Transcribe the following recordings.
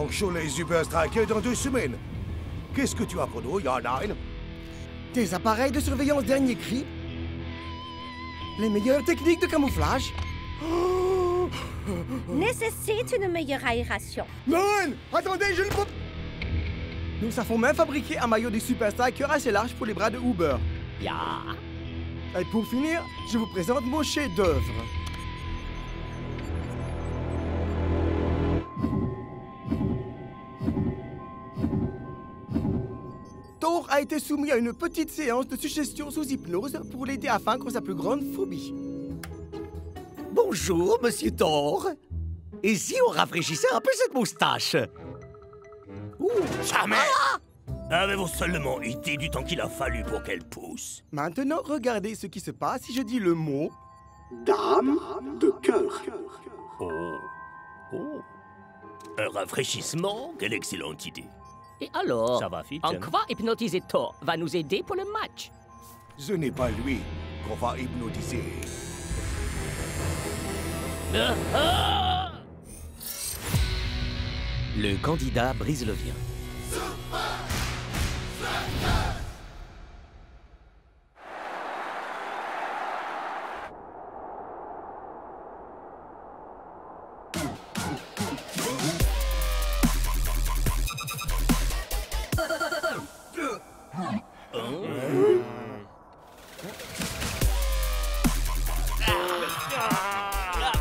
Fonction les Super Strikers dans 2 semaines. Qu'est-ce que tu as pour nous, Yarnine? Des appareils de surveillance dernier cri. Les meilleures techniques de camouflage. Nécessite une meilleure aération. Non! Attendez, je ne peux... Nous savons même fabriquer un maillot des Super Strikers assez large pour les bras de Uber. Ya. Et pour finir, je vous présente mon chef-d'œuvre. Thor a été soumis à une petite séance de suggestion sous hypnose pour l'aider à vaincre sa plus grande phobie. Bonjour, monsieur Thor. Et si on rafraîchissait un peu cette moustache? Jamais! Avez-vous seulement idée du temps qu'il a fallu pour qu'elle pousse? Maintenant, regardez ce qui se passe si je dis le mot... Dame de cœur. Oh. Oh. Un rafraîchissement? Quelle excellente idée. Et alors, Ça va, Fitch, en hein? quoi hypnotiser Thor va nous aider pour le match? Ce n'est pas lui qu'on va hypnotiser. Le candidat Brise-le-Vien.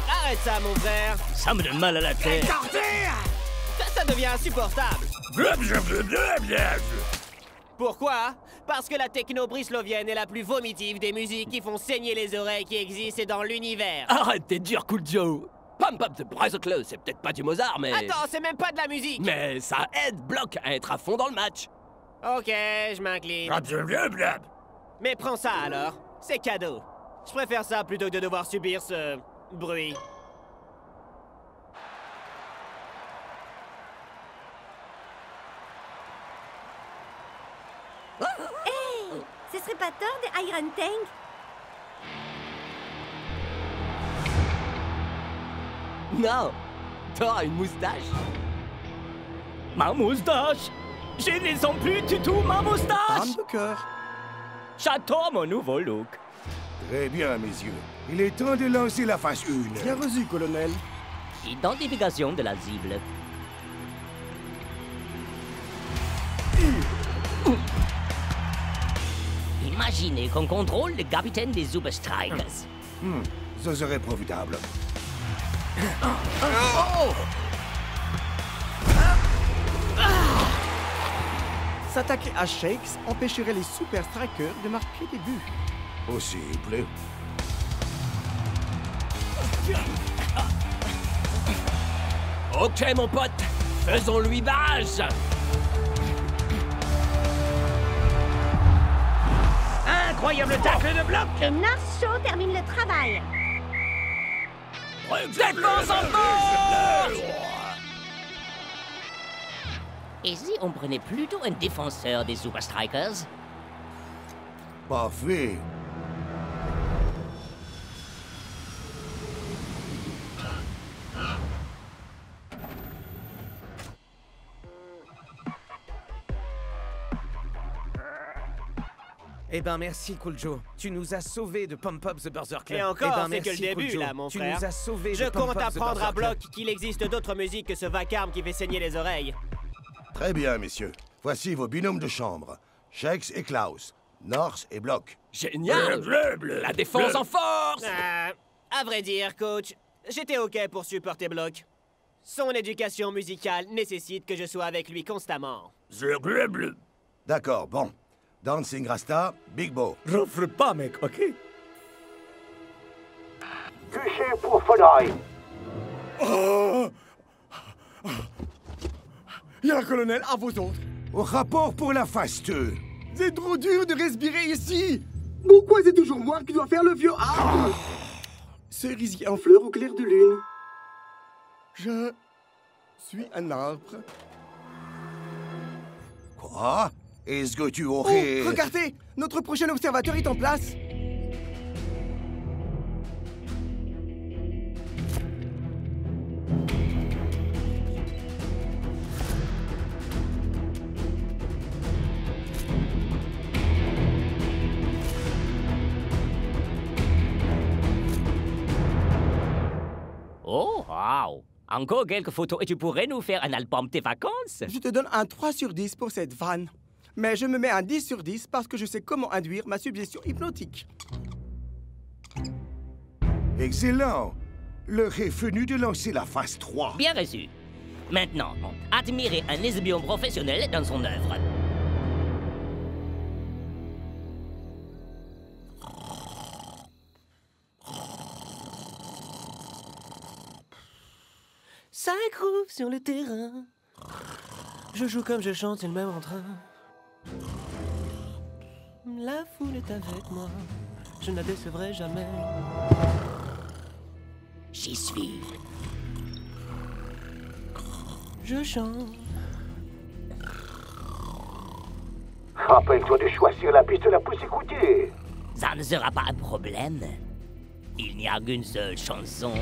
Arrête ça, mon frère. Ça me donne mal à la tête. Ça devient insupportable. Pourquoi? Parce que la techno brislovienne est la plus vomitive des musiques qui font saigner les oreilles qui existent dans l'univers. Arrête, t'es dur, Cool Joe. Pam Pam de Brazzocleux, c'est peut-être pas du Mozart, mais... Attends, c'est même pas de la musique. Mais ça aide Block à être à fond dans le match. Ok, je m'incline. Mais prends ça alors. C'est cadeau. Je préfère ça plutôt que de devoir subir ce bruit. Ce serait pas tort de Iron Tank? Non, Thor a une moustache. Ma moustache! Je ne sens plus du tout ma moustache! Dame de cœur. J'adore mon nouveau look. Très bien, messieurs. Il est temps de lancer la phase 1. Bien reçu, colonel. Identification de la cible. Imaginez qu'on contrôle le capitaine des Super Strikers. Ce serait profitable. S'attaquer à Shakes empêcherait les Super Strikers de marquer des buts. Possible. Ok, mon pote, faisons-lui barrage. Incroyable tacle de bloc! Et North Show termine le travail. Défense en force! Et si on prenait plutôt un défenseur des Super Strikers? Parfait. Eh ben merci, Cool Joe. Tu nous as sauvés de Pump Up the Berserk. Et encore, c'est que le début, là, mon frère. Tu nous as sauvés Je de Pump compte Up the apprendre à Berserk. Block qu'il existe d'autres musiques que ce vacarme qui fait saigner les oreilles. Très bien, messieurs. Voici vos binômes de chambre. Shakes et Klaus. North et Block. Génial! La défense en force! À vrai dire, coach, j'étais OK pour supporter Block. Son éducation musicale nécessite que je sois avec lui constamment. D'accord, bon. Dancing Rasta, Big Bo. Refre pas, mec, ok? Touché pour Fonoy. Bien, colonel, à vos ordres. Au rapport pour la phase 2. C'est trop dur de respirer ici. Pourquoi c'est toujours moi qui dois faire le vieux arbre? Cerisier En fleurs au clair de lune. Je suis un arbre. Quoi? Est-ce que tu Oh, aurais... regardez! Notre prochain observateur est en place. Waouh! Encore quelques photos et tu pourrais nous faire un album tes vacances? Je te donne un 3 sur 10 pour cette vanne. Mais je me mets un 10 sur 10 parce que je sais comment induire ma suggestion hypnotique. Excellent. L'heure est venue de lancer la phase 3. Bien reçu. Maintenant, admirez un espion professionnel dans son œuvre. Ça groove sur le terrain. Je joue comme je chante, c'est le même entrain. La foule est avec moi. Je ne la décevrai jamais. J'y suis. Je chante. Rappelle-toi de choisir la piste la plus écoutée. Ça ne sera pas un problème. Il n'y a qu'une seule chanson.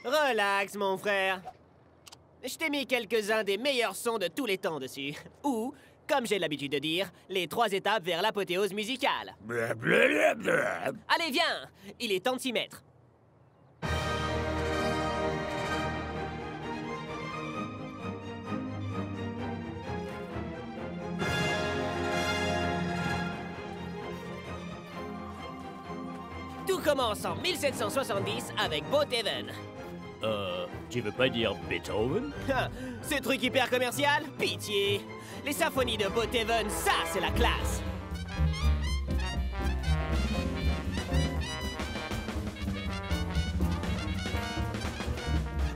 Relax, mon frère. Je t'ai mis quelques-uns des meilleurs sons de tous les temps dessus. Ou, comme j'ai l'habitude de dire, les 3 étapes vers l'apothéose musicale. Allez, viens! Il est temps de s'y mettre. Tout commence en 1770 avec Beethoven. Tu veux pas dire Beethoven? Ce truc hyper commercial? Pitié! Les symphonies de Beethoven, ça, c'est la classe!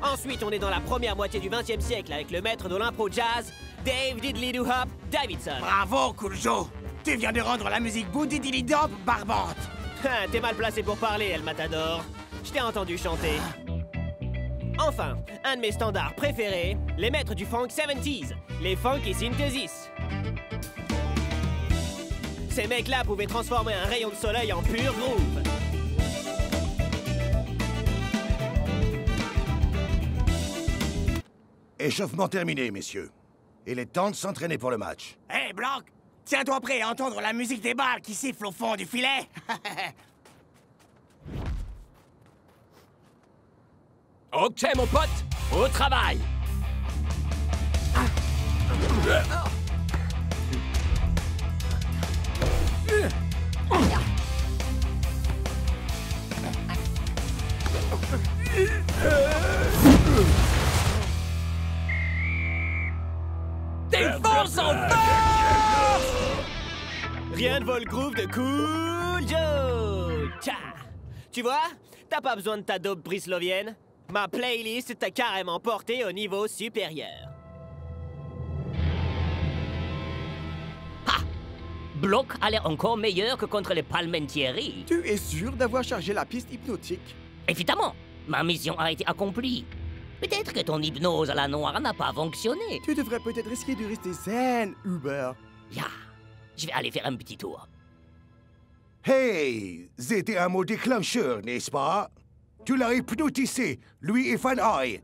Ensuite, on est dans la première moitié du XXe siècle avec le maître de l'impro jazz, Dave Diddley-Doo-Hop Davidson. Bravo, Cool Joe. Tu viens de rendre la musique boudidilidop barbante. T'es mal placé pour parler, El Matador. Je t'ai entendu chanter. Enfin, un de mes standards préférés, les maîtres du funk 70s, les Funky Synthesis. Ces mecs-là pouvaient transformer un rayon de soleil en pur groove. Échauffement terminé, messieurs. Il est temps de s'entraîner pour le match. Hé, Block, tiens-toi prêt à entendre la musique des balles qui sifflent au fond du filet. Ok, mon pote, au travail. Défense en force! Rien ne vaut le groove de Cool Joe! Tcha! Tu vois, t'as pas besoin de ta dope brislovienne. Ma playlist t'a carrément porté au niveau supérieur. Ah! Block a l'air encore meilleur que contre les Palmentieri. Tu es sûr d'avoir chargé la piste hypnotique? Évidemment, ma mission a été accomplie. Peut-être que ton hypnose à la noire n'a pas fonctionné. Tu devrais peut-être risquer de rester zen, Uber. Ya, je vais aller faire un petit tour. Hey, c'était un mot déclencheur, n'est-ce pas? Tu l'as hypnotisé, lui et Van High.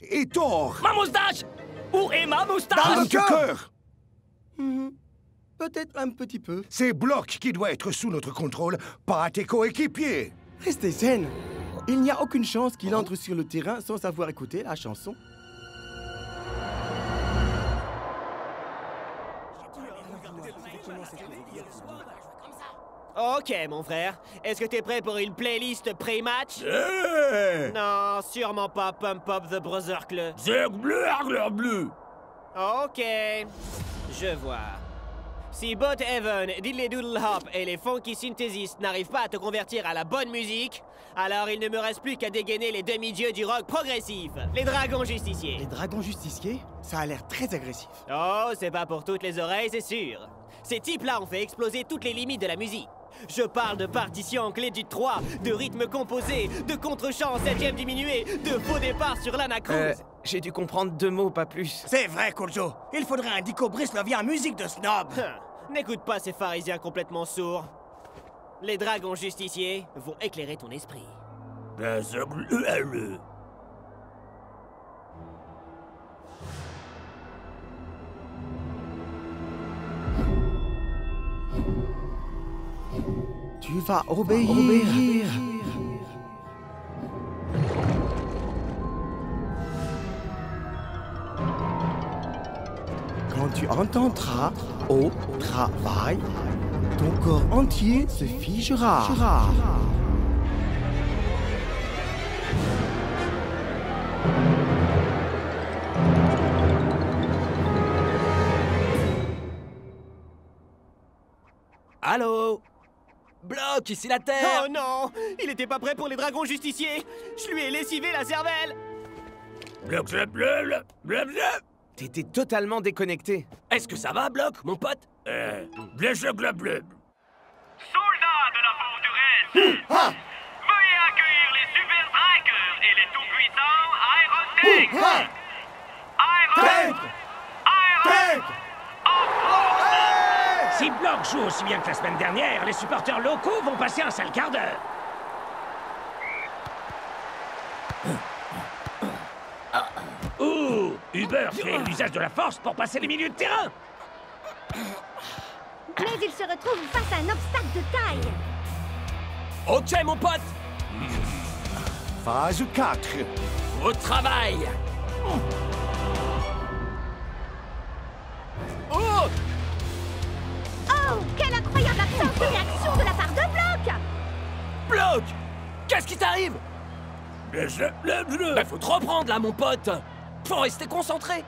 Et Thor. Ma moustache! Où est ma moustache? Dans le cœur. Peut-être un petit peu. C'est Block qui doit être sous notre contrôle, pas tes coéquipiers. Restez zen. Il n'y a aucune chance qu'il entre sur le terrain sans savoir écouter la chanson. Ok, mon frère. Est-ce que t'es prêt pour une playlist pré-match? Non, sûrement pas Pump Up the Brother Club. Bleu. Ok, je vois. Si Beethoven, Diddley-Doodle-Hop et les Funky Synthesis n'arrivent pas à te convertir à la bonne musique, alors il ne me reste plus qu'à dégainer les demi-dieux du rock progressif, les dragons justiciers. Les dragons justiciers? Ça a l'air très agressif. Oh, c'est pas pour toutes les oreilles, c'est sûr. Ces types-là ont fait exploser toutes les limites de la musique. Je parle de partitions en clé du 3, de rythmes composés, de contre-chants en 7e diminué, de faux départs sur l'anacrose. J'ai dû comprendre 2 mots, pas plus. C'est vrai, Cool Joe. Il faudrait un dico brislovien musique de snob. N'écoute pas ces pharisiens complètement sourds. Les dragons justiciers vont éclairer ton esprit. Tu vas obéir. Quand tu entendras au travail, ton corps entier se figera. Allô? Bloc, ici la Terre! Oh non! Il était pas prêt pour les dragons justiciers! Je lui ai lessivé la cervelle! T'étais totalement déconnecté. Est-ce que ça va, Bloc, mon pote? Soldats de la forteresse, veuillez accueillir les Super Strikers et les tout-puissants Iron Tanks. Iron Si Bloc joue aussi bien que la semaine dernière, les supporters locaux vont passer un sale quart d'heure. Ouh, Hubert fait l'usage de la force pour passer les milieux de terrain. Mais il se retrouve face à un obstacle de taille. Ok, mon pote! Phase 4. Au travail! Oh! Oh, quelle incroyable absence de réaction de la part de Bloc! Bloc! Qu'est-ce qui t'arrive? Bah faut te reprendre là, mon pote! Faut rester concentré!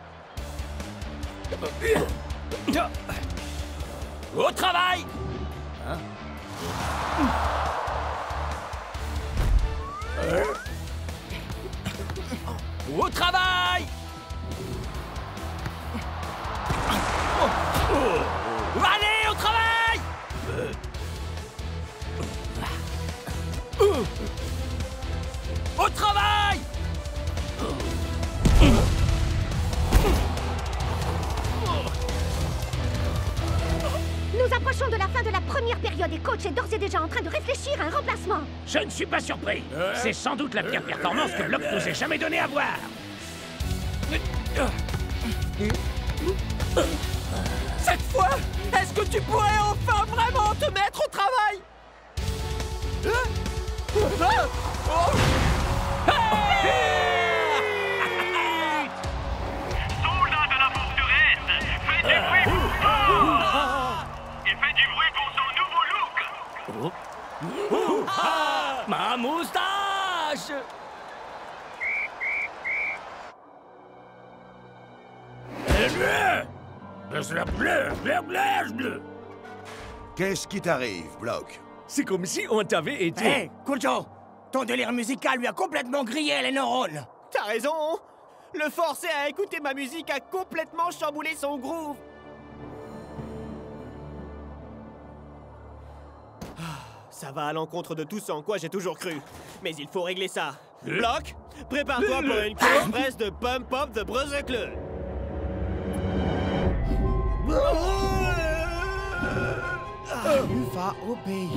Au travail! Au travail! Allez, au travail! Au travail! Nous approchons de la fin de la première période et coach est d'ores et déjà en train de réfléchir à un remplacement. Je ne suis pas surpris. C'est sans doute la pire performance que Bloc nous ait jamais donnée à voir. Cette fois, est-ce que tu pourrais enfin vraiment te mettre au travail? Soldats de la forteresse, faites du bruit! Il fait du bruit pour son nouveau look! Ma moustache! Qu'est-ce qui t'arrive, Bloc? C'est comme si on t'avait été... Hé, Kujo, ton délire musical lui a complètement grillé les neurones. T'as raison! Le forcer à écouter ma musique a complètement chamboulé son groove! Ça va à l'encontre de tout ce en quoi j'ai toujours cru. Mais il faut régler ça. Bloc, prépare-toi pour une queue express de Pump Up the Brother Club. Tu vas obéir.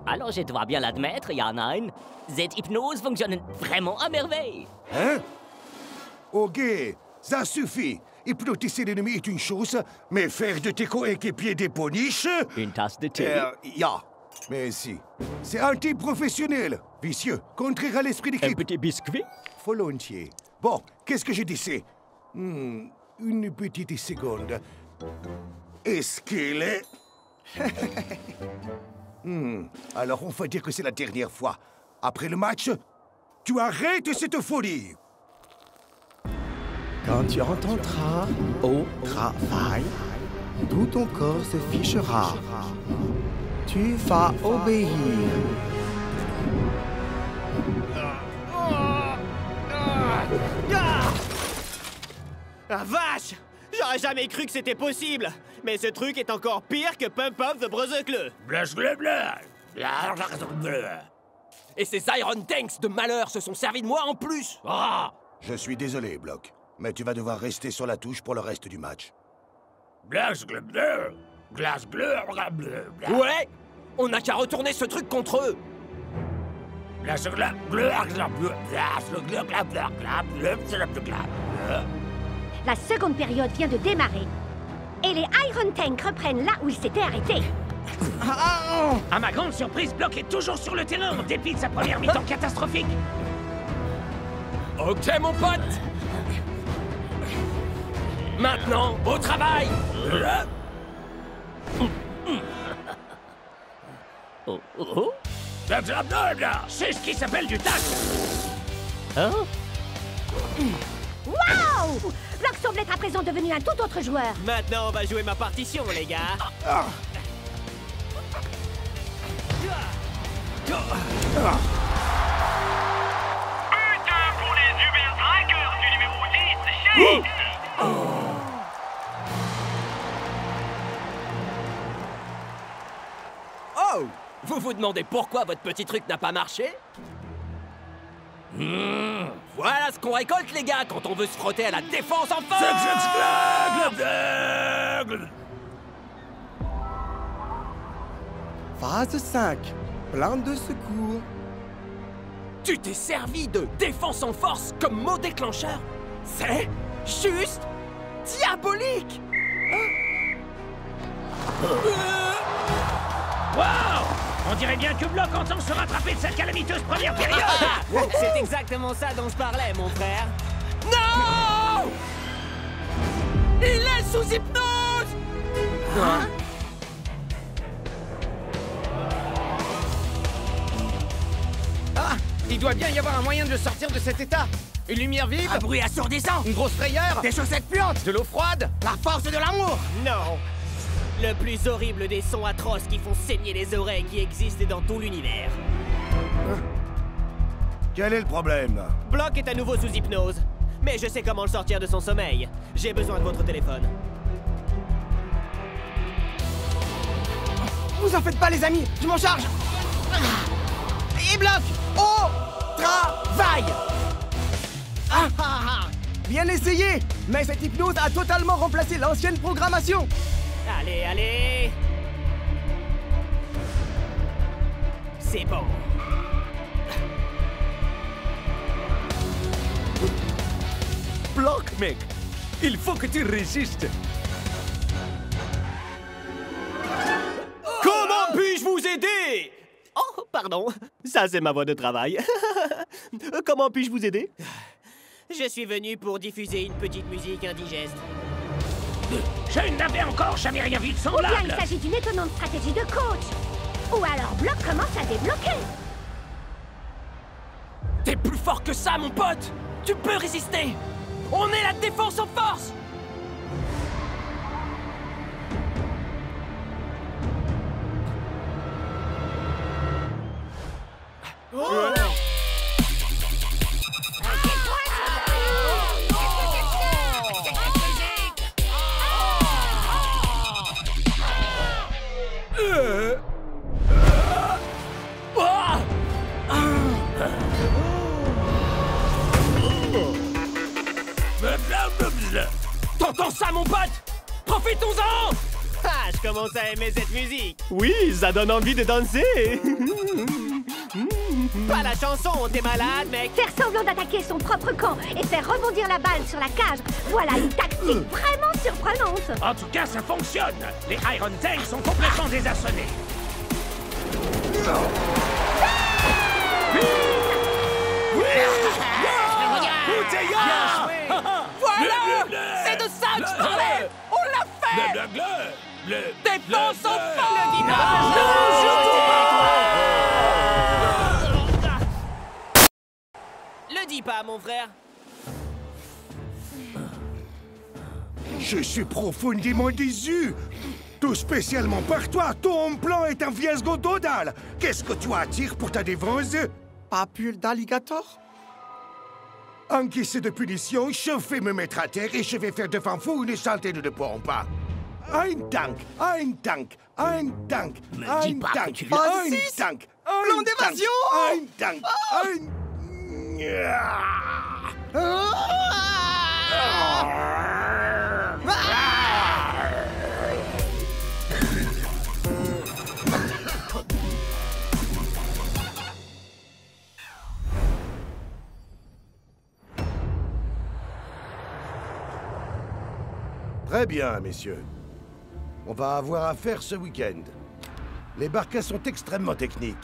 Alors je dois bien l'admettre, Yann, cette hypnose fonctionne vraiment à merveille. Hein? Ok, ça suffit. Hypnotiser l'ennemi est une chose, mais faire de tes coéquipiers des poniches... Une tasse de thé. Mais si. C'est anti-professionnel. Vicieux. Contraire à l'esprit d'équipe. Un petit biscuit? Volontiers. Bon, qu'est-ce que je disais? Une petite seconde. Est-ce qu'il est... Alors on va dire que c'est la dernière fois. Après le match, tu arrêtes cette folie. Quand tu entendras au travail, tout ton corps se fichera. Tu vas obéir. Ah vache! J'aurais jamais cru que c'était possible! Mais ce truc est encore pire que Pump Up the Brother Club! Et ces Iron Tanks de malheur se sont servis de moi en plus! Ah! Je suis désolé, Bloc. Mais tu vas devoir rester sur la touche pour le reste du match. Glace bleu, bleu. Ouais. On n'a qu'à retourner ce truc contre eux. Glace bleu, bleu, La seconde période vient de démarrer. Et les Iron Tanks reprennent là où ils s'étaient arrêtés. À ma grande surprise, Block est toujours sur le terrain en dépit de sa première mi-temps catastrophique. Ok, mon pote. Maintenant, au travail. C'est ce qui s'appelle du tac. Hein? Waouh! Block semble être à présent devenu un tout autre joueur. Maintenant, on va jouer ma partition, les gars. Buteur pour les Uber Strikers du numéro 10, Shake. Oh! Vous vous demandez pourquoi votre petit truc n'a pas marché? Voilà ce qu'on récolte, les gars, quand on veut se frotter à la défense en force! Phase 5. Plan de secours. Tu t'es servi de défense en force comme mot déclencheur? C'est juste diabolique! Waouh! On dirait bien que Block entend se rattraper de sa calamiteuse première période. C'est exactement ça dont je parlais, mon frère. Non! Il est sous hypnose! Hein? Ah! Il doit bien y avoir un moyen de le sortir de cet état. Une lumière vive. Un bruit assourdissant. Une grosse frayeur. Des chaussettes puantes. De l'eau froide. La force de l'amour. Non. Le plus horrible des sons atroces qui font saigner les oreilles qui existent dans tout l'univers. Quel est le problème? Block est à nouveau sous hypnose. Mais je sais comment le sortir de son sommeil. J'ai besoin de votre téléphone. Vous en faites pas, les amis. Je m'en charge. Et Block, au travail. Bien essayé. Mais cette hypnose a totalement remplacé l'ancienne programmation. Allez, allez. C'est bon. Block, mec. Il faut que tu résistes. Comment puis-je vous aider? Oh, pardon. Ça, c'est ma voix de travail. Comment puis-je vous aider? Je suis venu pour diffuser une petite musique indigeste. Je n'avais encore jamais rien vu de Ou bien semblable. il s'agit d'une étonnante stratégie de coach. Ou alors Block commence à débloquer. T'es plus fort que ça, mon pote! Tu peux résister! On est la défense en force! T'entends ça, mon pote? Profitons-en! Ah, je commence à aimer cette musique. Oui, ça donne envie de danser. Pas la chanson, t'es malade, mec. Faire semblant d'attaquer son propre camp et faire rebondir la balle sur la cage. Voilà une tactique vraiment surprenante. En tout cas, ça fonctionne. Les Iron Tanks sont complètement désarçonnés. Voilà! C'est de ça que je parlais! On l'a fait! Défense en force! Le dis pas, mon frère. Je suis profondément déçu. Tout spécialement par toi, ton plan est un fiasco total. Qu'est-ce que tu attires pour ta défense? Papule d'alligator. Encaissé de punition, je vais me mettre à terre et je vais faire devant vous une centaine de pompes. Un tank, un tank, un tank, un tank, un tank, Plan d'évasion. un tank, un... Très bien, messieurs. On va avoir affaire ce week-end. Les Barcas sont extrêmement techniques.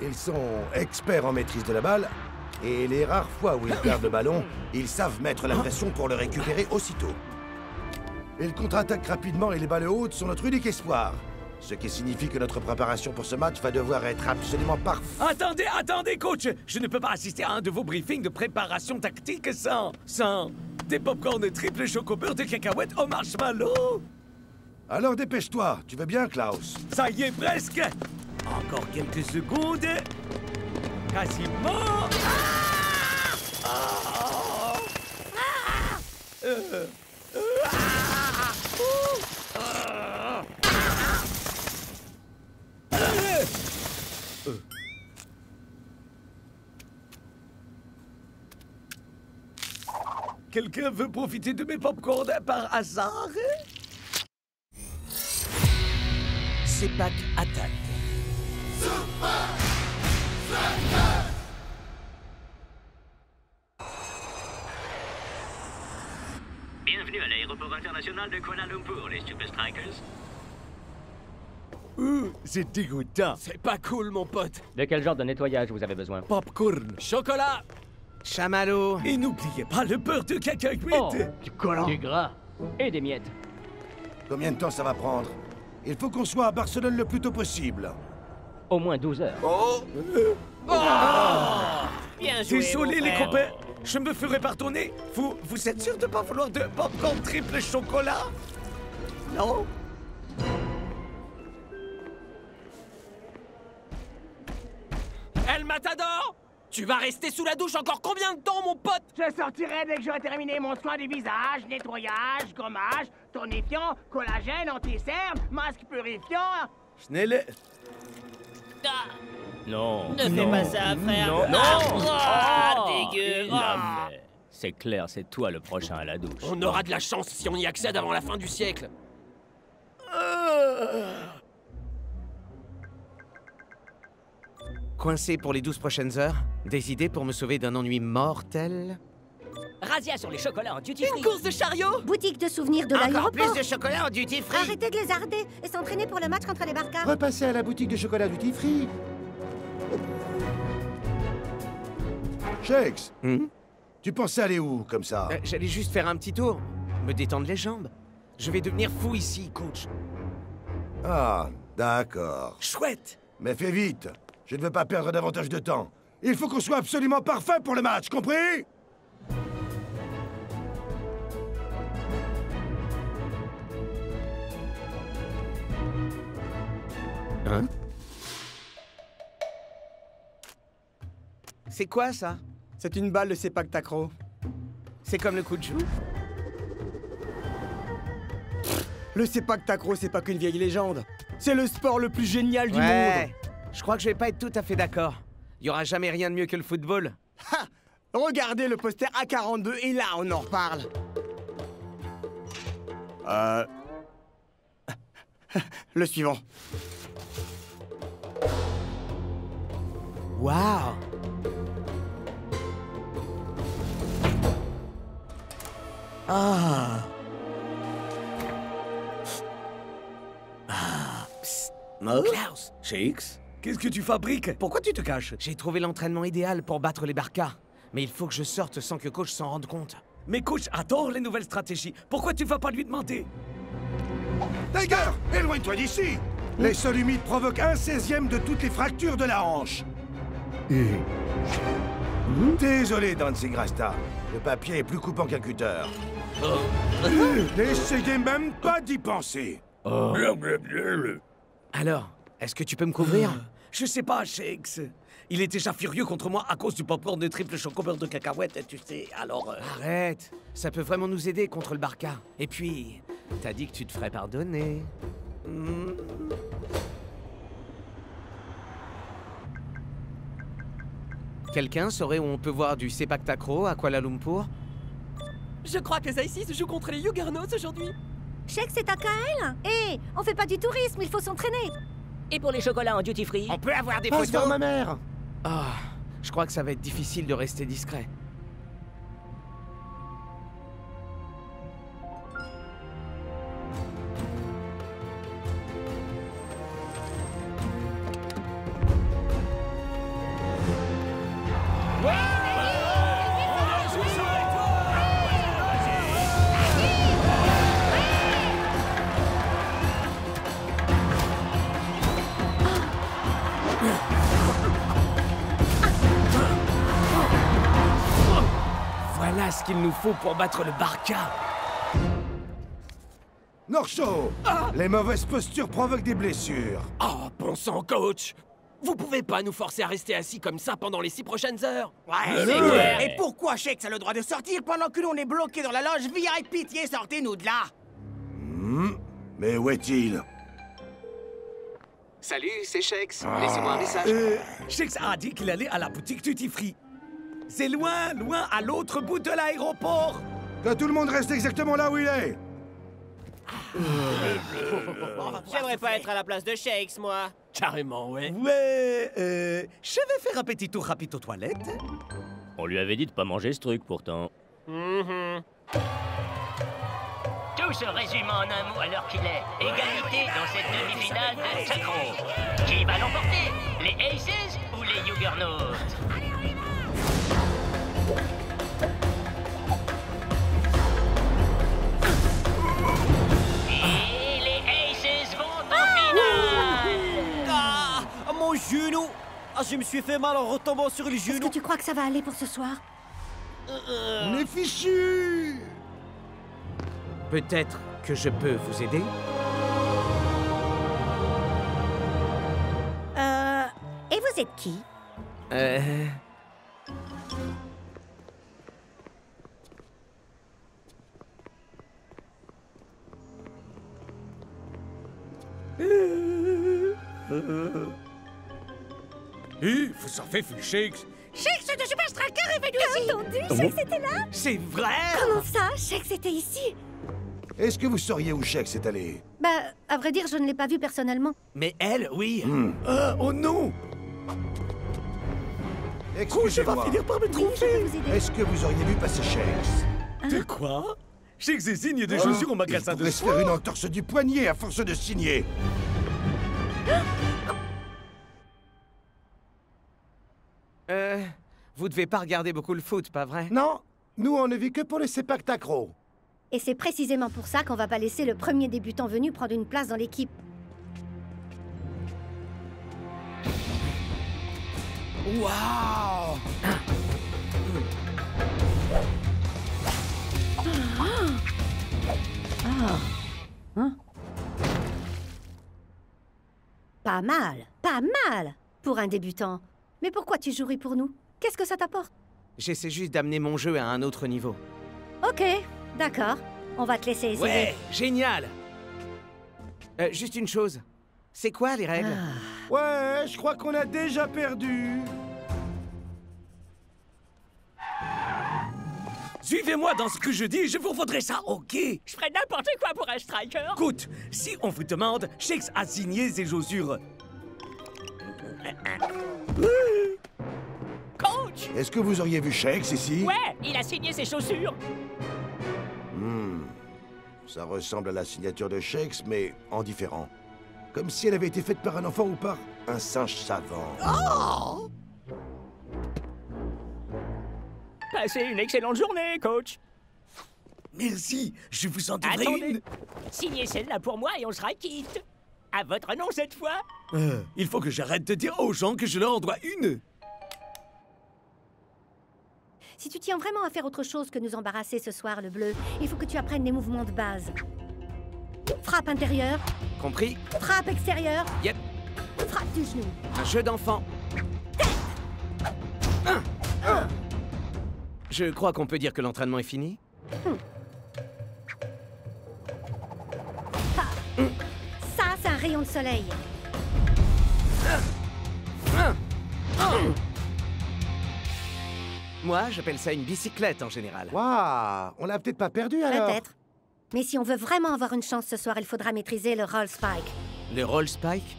Ils sont experts en maîtrise de la balle, et les rares fois où ils perdent le ballon, ils savent mettre la pression pour le récupérer aussitôt. Ils contre-attaquent rapidement et les balles hautes sont notre unique espoir. Ce qui signifie que notre préparation pour ce match va devoir être absolument parfaite. Attendez, coach! Je ne peux pas assister à un de vos briefings de préparation tactique sans des pop-corn de triple choco-beurre de cacahuètes au marshmallow! Alors dépêche-toi, tu veux bien, Klaus? Ça y est, presque! Encore quelques secondes. Quasiment. Quelqu'un veut profiter de mes pop-corn par hasard? Sepak attaque. Bienvenue à l'aéroport international de Kuala Lumpur, les Super Strikers. C'est dégoûtant. C'est pas cool, mon pote. De quel genre de nettoyage vous avez besoin? Popcorn. Chocolat. Chamallow. Et n'oubliez pas le beurre de cacahuète. Oh, du collant. Du gras. Et des miettes. Combien de temps ça va prendre? Il faut qu'on soit à Barcelone le plus tôt possible. Au moins 12 heures. Bien joué, Désolé, mon les frère. copains. Je me ferai pardonner. Vous êtes sûr de pas vouloir de popcorn triple chocolat? Non? El Matador! Tu vas rester sous la douche encore combien de temps, mon pote? Je sortirai dès que j'aurai terminé mon soin du visage, nettoyage, gommage, tonifiant, collagène, anti-cerne, masque purifiant. Schnelle. Non. Ne fais pas ça, frère. Non. Dégueu. C'est clair, c'est toi le prochain à la douche. On aura de la chance si on y accède avant la fin du siècle. Coincé pour les 12 prochaines heures? Des idées pour me sauver d'un ennui mortel? Razzia sur les chocolats en duty free. Une course de chariot? Boutique de souvenirs de Encore l'aéroport. plus de chocolat en duty free. Arrêtez de les arder et s'entraîner pour le match contre les Barcas. Repassez à la boutique de chocolat du Tifri. Shakes, tu pensais aller où, comme ça? J'allais juste faire un petit tour, me détendre les jambes. Je vais devenir fou ici, coach. Ah, d'accord. Chouette. Mais fais vite. Je ne veux pas perdre davantage de temps. Il faut qu'on soit absolument parfait pour le match, compris? Hein? C'est quoi, ça? C'est une balle de Sepak Takraw. C'est comme le coup de joue? Le Sepak Takraw, c'est pas qu'une vieille légende. C'est le sport le plus génial du monde. Je crois que je vais pas être tout à fait d'accord. Il y aura jamais rien de mieux que le football. Ha! Regardez le poster A42 et là, on en reparle. Le suivant. Waouh! Ah! Psst. Klaus! Shakes, qu'est-ce que tu fabriques? Pourquoi tu te caches? J'ai trouvé l'entraînement idéal pour battre les Barcas. Mais il faut que je sorte sans que coach s'en rende compte. Mais coach adore les nouvelles stratégies. Pourquoi tu vas pas lui demander? Tiger, éloigne-toi d'ici. Les sols humides provoquent 1/16e de toutes les fractures de la hanche. Désolé, Danzig Rasta. Le papier est plus coupant qu'un cutter. N'essayez même pas d'y penser. Alors, est-ce que tu peux me couvrir? Je sais pas, Shakes. Il est déjà furieux contre moi à cause du popcorn de triple choco-beurre de cacahuète, tu sais, alors... Arrête! Ça peut vraiment nous aider contre le Barca. Et puis, t'as dit que tu te ferais pardonner. Quelqu'un saurait où on peut voir du Sepak Takraw à Kuala Lumpur? Je crois que les Ices jouent contre les Yugarnos aujourd'hui. Check, c'est à KL. Hé, on fait pas du tourisme, il faut s'entraîner. Et pour les chocolats en duty free? On peut avoir des Passe photos? voir ma mère. Ah, je crois que ça va être difficile de rester discret. nous faut pour battre le Barca. Norcho, les mauvaises postures provoquent des blessures. Oh, bon sang, coach! Vous pouvez pas nous forcer à rester assis comme ça pendant les 6 prochaines heures? Ouais, c'est clair. Et pourquoi Shakes a le droit de sortir pendant que l'on est bloqué dans la loge VIP? Pitié, sortez-nous de là! Mais où est-il? Salut, c'est Shakes. Laissez-moi un message. Shakes a dit qu'il allait à la boutique Tutti Free. C'est loin, loin, à l'autre bout de l'aéroport. Que tout le monde reste exactement là où il est. J'aimerais pas être à la place de Shakes, moi. Carrément, ouais. Ouais, je vais faire un petit tour rapide aux toilettes. On lui avait dit de pas manger ce truc, pourtant. Tout se résume en un mot à l'heure qu'il est. Égalité dans cette demi-finale de Sacro. Qui va l'emporter? Les Aces ou les Juggernauts? Et les Aces vont en finale. Ah, mon genou! Ah, je me suis fait mal en retombant sur le genou. Est-ce que tu crois que ça va aller pour ce soir? On est fichus. Peut-être que je peux vous aider? Et vous êtes qui? Vous en faites, Shakes? Shakes de Super Striker est venu ici! T'as entendu? Shakes était là? C'est vrai? Comment ça? Shakes était ici? Est-ce que vous sauriez où Shakes est allé? Bah, à vrai dire, je ne l'ai pas vu personnellement. Mais elle, oui. Oh non! Je vais Excusez-moi. finir par me Oui, je peux tromper. vous aider. Est-ce que vous auriez vu passer Shakes? De quoi? Shakes et signe des chaussures au magasin Il de pourrait se faire sport. une entorse du poignet à force de signer. Vous devez pas regarder beaucoup le foot, pas vrai? Non, nous on ne vit que pour les sépac takraw. Et c'est précisément pour ça qu'on va pas laisser le premier débutant venu prendre une place dans l'équipe. Waouh! Pas mal pour un débutant. Mais pourquoi tu jouerais pour nous? Qu'est-ce que ça t'apporte? J'essaie juste d'amener mon jeu à un autre niveau. Ok, d'accord. On va te laisser essayer. Ouais, génial! Juste une chose. C'est quoi les règles? Ouais, je crois qu'on a déjà perdu. Suivez-moi dans ce que je dis, je vous vaudrai ça, ok? Je ferais n'importe quoi pour un striker. Écoute, si on vous demande, Shakes a signé ses chaussures. Coach! Est-ce que vous auriez vu Shakes ici? Ouais, il a signé ses chaussures. Ça ressemble à la signature de Shakes, mais en différent. Comme si elle avait été faite par un enfant ou par un singe savant. Oh! Passez une excellente journée, coach. Merci, je vous en devrai Attendez. une. Signez celle-là pour moi et on sera quitte. À votre nom cette fois. Il faut que j'arrête de dire aux gens que je leur en dois une. Si tu tiens vraiment à faire autre chose que nous embarrasser ce soir, le bleu, il faut que tu apprennes les mouvements de base. Frappe intérieure, Compris? frappe extérieure, Yep. frappe du genou. Un jeu d'enfant. Je crois qu'on peut dire que l'entraînement est fini. Ça, c'est un rayon de soleil. Moi, j'appelle ça une bicyclette en général. Waouh, on l'a peut-être pas perdu alors. Peut-être. Mais si on veut vraiment avoir une chance ce soir, il faudra maîtriser le roll spike. Le roll spike?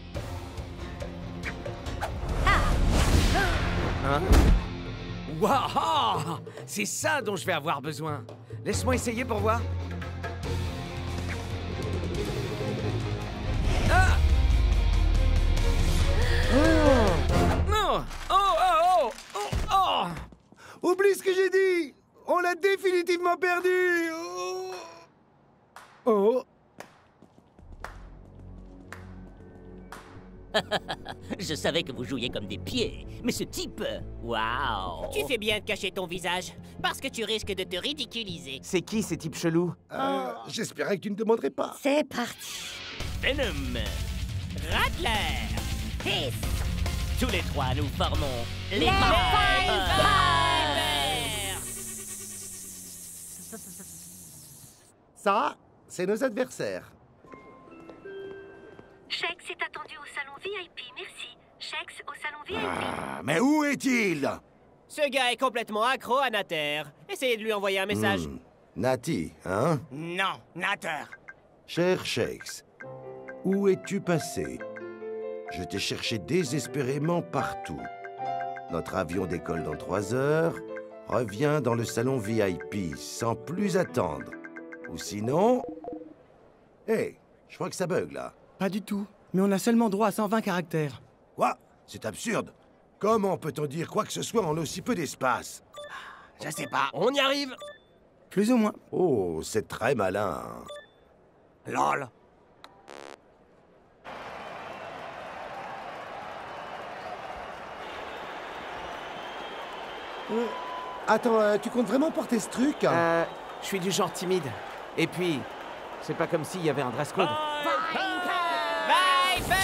Hein? Waouh! C'est ça dont je vais avoir besoin. Laisse-moi essayer pour voir. Ah! Non! Oh! Oublie ce que j'ai dit. On l'a définitivement perdu. Oh. je savais que vous jouiez comme des pieds, mais ce type... Waouh! Tu fais bien de cacher ton visage, parce que tu risques de te ridiculiser. C'est qui ces types chelous? J'espérais que tu ne demanderais pas. C'est parti. Venom! Rattler! Peace. Tous les trois, nous formons les Les Vipers! Ça, c'est nos adversaires. Shex est attendu au salon VIP, merci. Shex au salon VIP. Ah, mais où est-il? Ce gars est complètement accro à Natter. Essayez de lui envoyer un message. Nati, hein? Non, Natter. Cher Shakes, où es-tu passé? Je t'ai cherché désespérément partout. Notre avion décolle dans 3 heures. Reviens dans le salon VIP sans plus attendre. Ou sinon... Hé, je crois que ça bug, là. Pas du tout. Mais on a seulement droit à 120 caractères. Quoi? C'est absurde. Comment peut-on dire quoi que ce soit en aussi peu d'espace? Je sais pas. On y arrive. Plus ou moins. Oh, c'est très malin. LOL. Attends, tu comptes vraiment porter ce truc? Je suis du genre timide. Et puis, c'est pas comme s'il y avait un dress code. Vipers!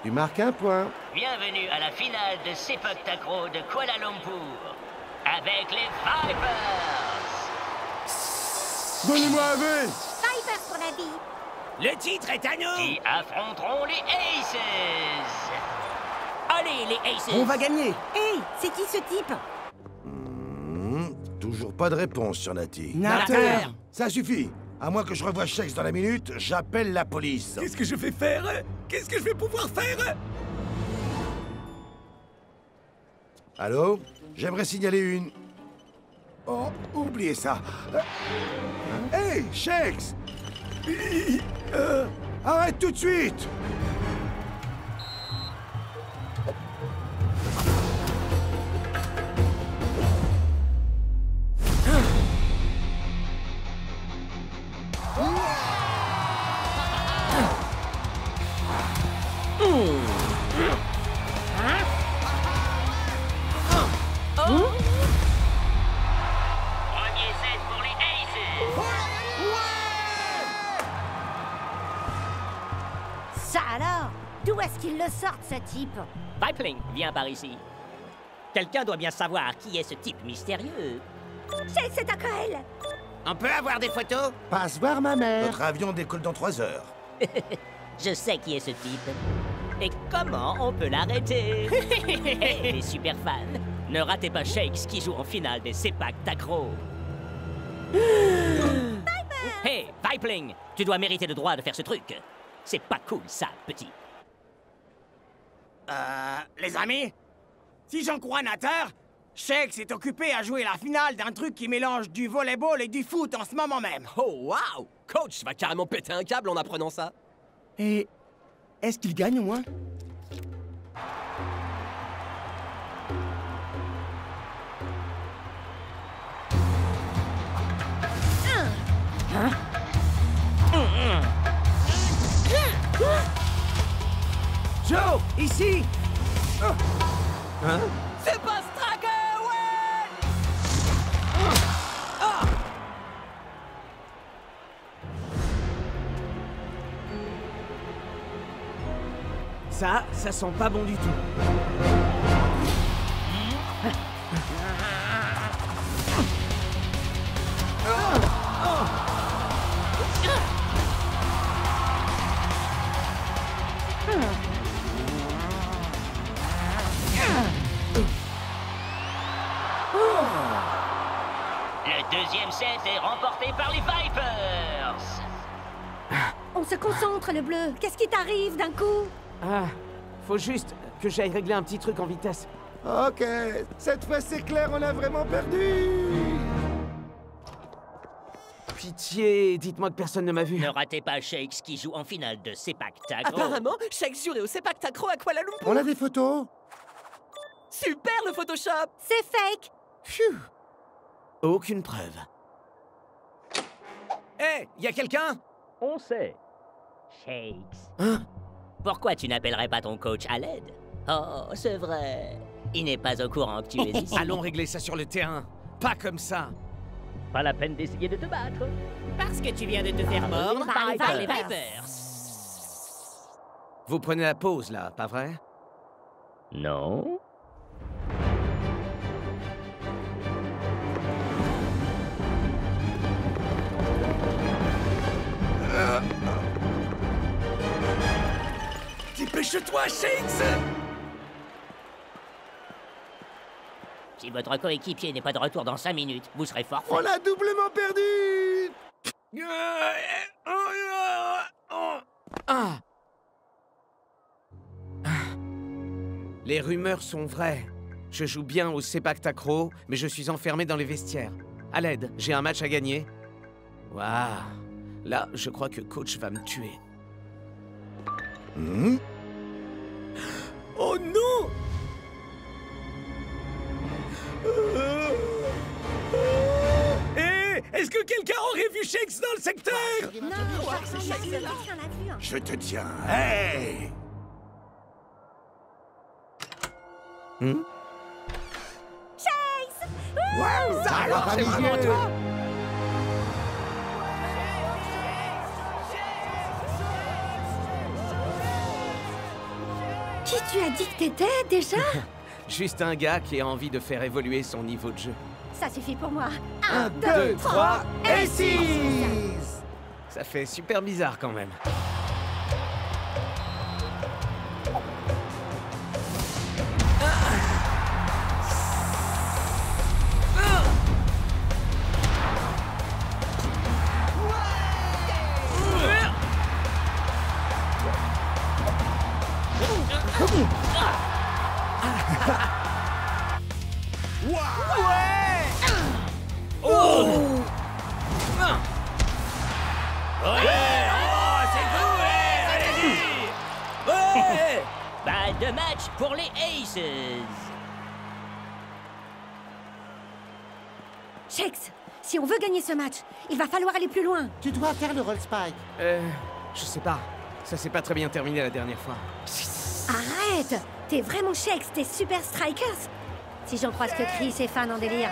Tu marques un point. Bienvenue à la finale de Sepak Takraw de Kuala Lumpur. Avec les Vipers! Donnez-moi un V! Vipers pour la vie. Le titre est à nous. Qui affronteront les Aces! Allez, les Aces! On va gagner! Hey, c'est qui ce type? Toujours pas de réponse sur Nati. Natter! Ça suffit. À moins que je revoie Shex dans la minute, j'appelle la police. Qu'est-ce que je vais faire? Qu'est-ce que je vais pouvoir faire? Allô? J'aimerais signaler une... Oh, oubliez ça. Hey, Shex! Arrête tout de suite! Premier set pour les Aces! Ça alors? D'où est-ce qu'il le sort, ce type? Vipling, viens par ici. Quelqu'un doit bien savoir qui est ce type mystérieux. Shex, c'est à Coel. On peut avoir des photos? Passe voir ma mère. Notre avion décolle dans 3 heures. Je sais qui est ce type. Et comment on peut l'arrêter? Hey, les super fans, ne ratez pas Shakes qui joue en finale des Sepak Takraw. Hey, Vipling, tu dois mériter le droit de faire ce truc. C'est pas cool, ça, petit. Les amis? Si j'en crois Natter, Shex est occupé à jouer la finale d'un truc qui mélange du volleyball et du foot en ce moment même. Oh, waouh! Coach va carrément péter un câble en apprenant ça. Et est-ce qu'il gagne au moins? Joe, ici! Hein? C'est pas Stracker, ouais! Ça sent pas bon du tout. Le deuxième set est remporté par les Vipers! On se concentre, le bleu. Qu'est-ce qui t'arrive d'un coup? Ah, faut juste que j'aille régler un petit truc en vitesse. Ok, cette fois c'est clair, on a vraiment perdu. Pitié, dites-moi que personne ne m'a vu. Ne ratez pas Shakes qui joue en finale de Sepak Takraw. Apparemment, Shakes jouait au Sepak Takraw à Kuala Lumpur. On a des photos? Super le Photoshop! C'est fake. Phew. Aucune preuve. Hé, y a quelqu'un? On sait. Shakes. Hein? Pourquoi tu n'appellerais pas ton coach à l'aide? Oh, c'est vrai. Il n'est pas au courant que tu es ici. Allons régler ça sur le terrain. Pas comme ça. Pas la peine d'essayer de te battre. Parce que tu viens de te faire mordre par les Vipers. Vous prenez la pause, là, pas vrai? Non. Dépêche-toi, Shakes! Si votre coéquipier n'est pas de retour dans 5 minutes, vous serez forfait. On a doublement perdu! Ah! Les rumeurs sont vraies. Je joue bien au Sepak Takraw, mais je suis enfermé dans les vestiaires. À l'aide, j'ai un match à gagner. Waouh! Là, je crois que coach va me tuer. Oh non! Est-ce que quelqu'un aurait vu Shakes dans le secteur? Je te tiens. Hey! Chase! Wow! Ça alors, c'est vraiment toi! Qui tu as dit que t'étais, déjà? Juste un gars qui a envie de faire évoluer son niveau de jeu. Ça suffit pour moi. 1, 2, 3 et 6! Ça fait super bizarre quand même. Balle de match pour les Aces. Shakes, si on veut gagner ce match, il va falloir aller plus loin. Tu dois faire le roll spike. Je sais pas. Ça s'est pas très bien terminé la dernière fois. Arrête! T'es vraiment Shakes, t'es super strikers. Si j'en crois ce que crient ces fans en délire.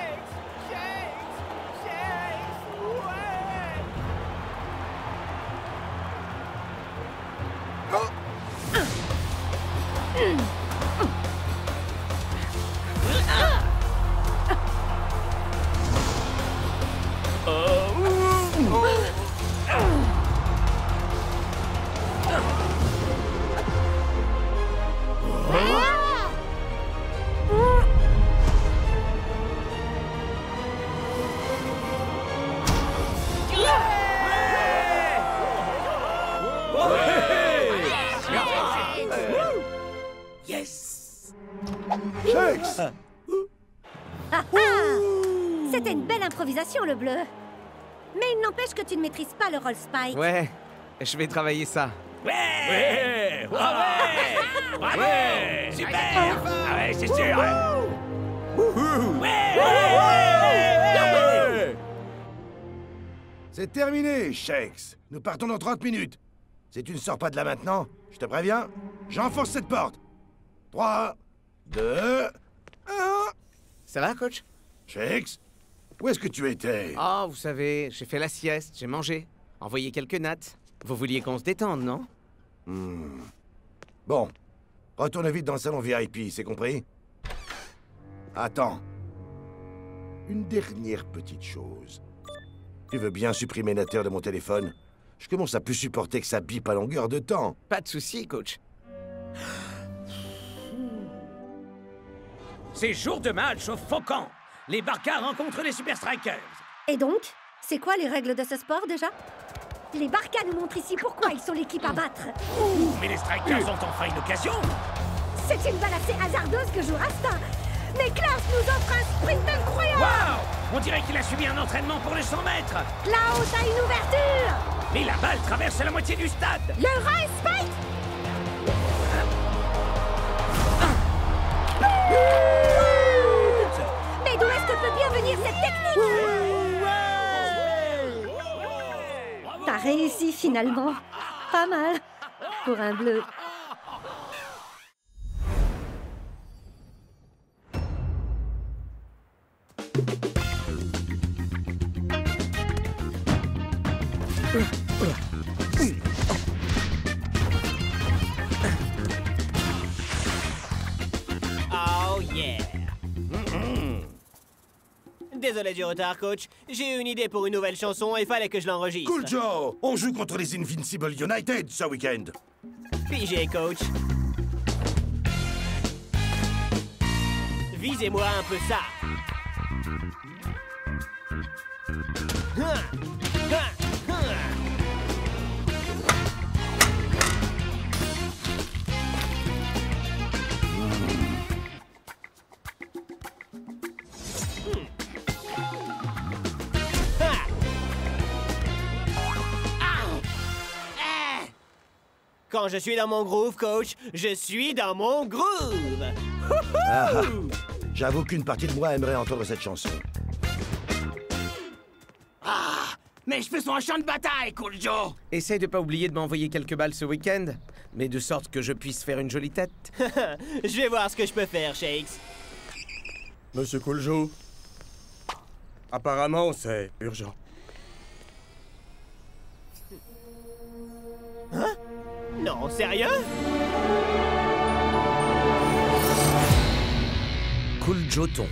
Yes! Shakes! Ah ah! C'était une belle improvisation, le bleu. Mais il n'empêche que tu ne maîtrises pas le roll spike. Ouais, je vais travailler ça. Ouais! Ouais! Super! Ah ouais, c'est sûr! Ouais! C'est terminé, Shakes. Nous partons dans 30 minutes. Si tu ne sors pas de là maintenant, je te préviens, j'enfonce cette porte. 3, 2, 1... Ça va, coach? Shakes, où est-ce que tu étais? Oh, vous savez, j'ai fait la sieste, j'ai mangé, envoyé quelques nattes. Vous vouliez qu'on se détende, non? Bon, retourne vite dans le salon VIP, c'est compris? Attends. Une dernière petite chose. Tu veux bien supprimer Natter de mon téléphone? Je commence à plus supporter que ça bip à longueur de temps. Pas de souci, coach. C'est jour de match au Faucon. Les Barca rencontrent les Super Strikers. Et donc, c'est quoi les règles de ce sport, déjà? Les Barca nous montrent ici pourquoi ils sont l'équipe à battre. Mais les Strikers ont enfin une occasion. C'est une balle assez hasardeuse que joue Rasta. Mais Klaus nous offre un sprint incroyable. Waouh! On dirait qu'il a subi un entraînement pour les 100 mètres. Klaus a une ouverture. Mais la balle traverse la moitié du stade. Le Roll Spike. Mais d'où est-ce que peut bien venir cette technique? T'as réussi finalement. Pas mal. Pour un bleu. Oh yeah. Désolé du retard, coach. J'ai eu une idée pour une nouvelle chanson et fallait que je l'enregistre. Cool Joe, on joue contre les Invincible United ce week-end. Pigé, coach. Visez-moi un peu ça. Quand je suis dans mon groove, coach, je suis dans mon groove. Ah, j'avoue qu'une partie de moi aimerait entendre cette chanson. Ah, mes cheveux sont un champ de bataille, Cool Joe. Essaye de pas oublier de m'envoyer quelques balles ce week-end, mais de sorte que je puisse faire une jolie tête. Je vais voir ce que je peux faire, Shakes. Monsieur Cool Joe, apparemment c'est urgent. Hein? Non, sérieux? Cool Joton.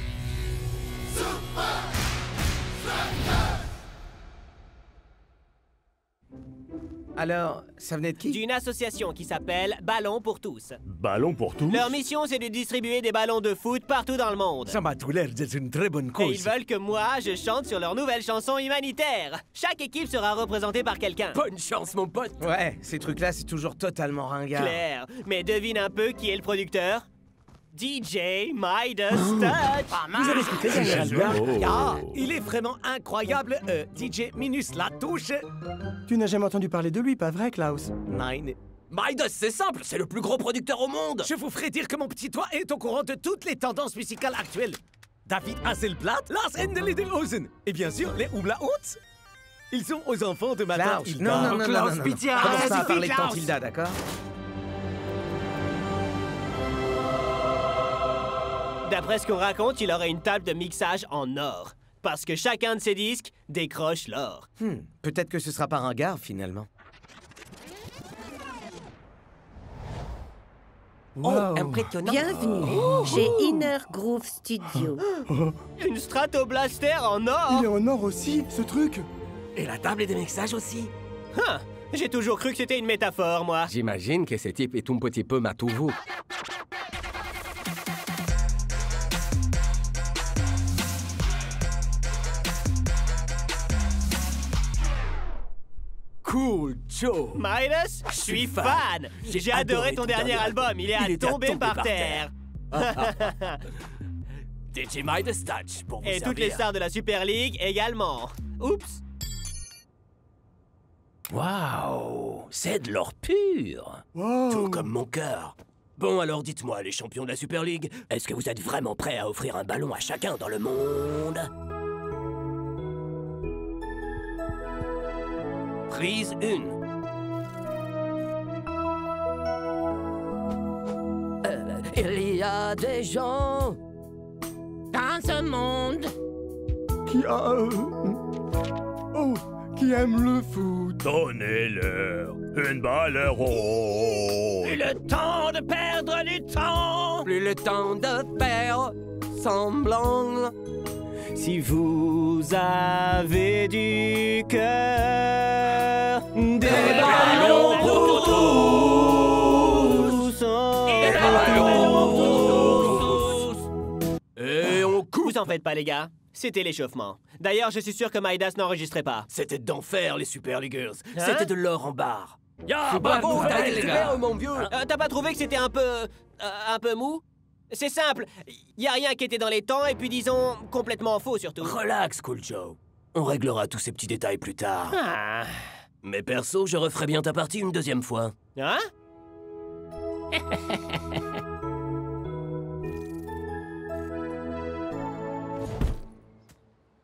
Alors, ça venait de qui? D'une association qui s'appelle Ballon pour tous. Ballon pour tous? Leur mission, c'est de distribuer des ballons de foot partout dans le monde. Ça m'a tout l'air d'être une très bonne Et cause. ils veulent que moi, je chante sur leur nouvelle chanson humanitaire. Chaque équipe sera représentée par quelqu'un. Bonne chance, mon pote. Ouais, ces trucs-là, c'est toujours totalement ringard. Claire, mais devine un peu qui est le producteur? DJ Midas Touch. Vous avez écouté le dernier album? Oh. Ah, il est vraiment incroyable. DJ Minus la touche. Tu n'as jamais entendu parler de lui, pas vrai, Klaus? Nine. Midas, c'est simple, c'est le plus gros producteur au monde. Je vous ferai dire que mon petit doigt est au courant de toutes les tendances musicales actuelles. David Hasselblatt, Lars Endelidenhosen et bien sûr les Oubla Hoots. Ils sont aux enfants de ma tante Klaus, Hilda. non. Commence pas à parler de Klaus. tante Hilda, d'accord? D'après ce qu'on raconte, il aurait une table de mixage en or. Parce que chacun de ses disques décroche l'or. Peut-être que ce sera pas ringard, finalement. Oh, impressionnant. Bienvenue chez Inner Groove Studio. Une Stratoblaster en or? Il est en or aussi, ce truc. Et la table de mixage aussi. J'ai toujours cru que c'était une métaphore, moi. J'imagine que ce type est un petit peu matouveau. Cool Joe. Midas, je suis fan. J'ai adoré ton dernier album. Il est à tomber par terre. DJ Midas Touch pour vous Et servir. toutes les stars de la Super League également. Oups. Waouh, c'est de l'or pur. Wow. Tout comme mon cœur. Bon, alors dites-moi, les champions de la Super League, est-ce que vous êtes vraiment prêts à offrir un ballon à chacun dans le monde? Prise 1. Il y a des gens dans ce monde Qui a... Oh, qui aime le foot. Donnez-leur une balle rose. Plus le temps de perdre du temps. Plus le temps de faire semblant. Si vous avez du cœur, des ballons pour tous. Des ballons pour tous. Et on coupe. Vous en faites pas, les gars. C'était l'échauffement. D'ailleurs, je suis sûr que Midas n'enregistrait pas. C'était d'enfer, les Super Leaguers. Hein? C'était de l'or en barre. Bravo, t'as été super, mon vieux. T'as pas trouvé que c'était un peu mou? C'est simple. Y a rien qui était dans les temps et puis disons complètement faux surtout. Relax, Cool Joe. On réglera tous ces petits détails plus tard. Mais perso, je referai bien ta partie une deuxième fois. Hein?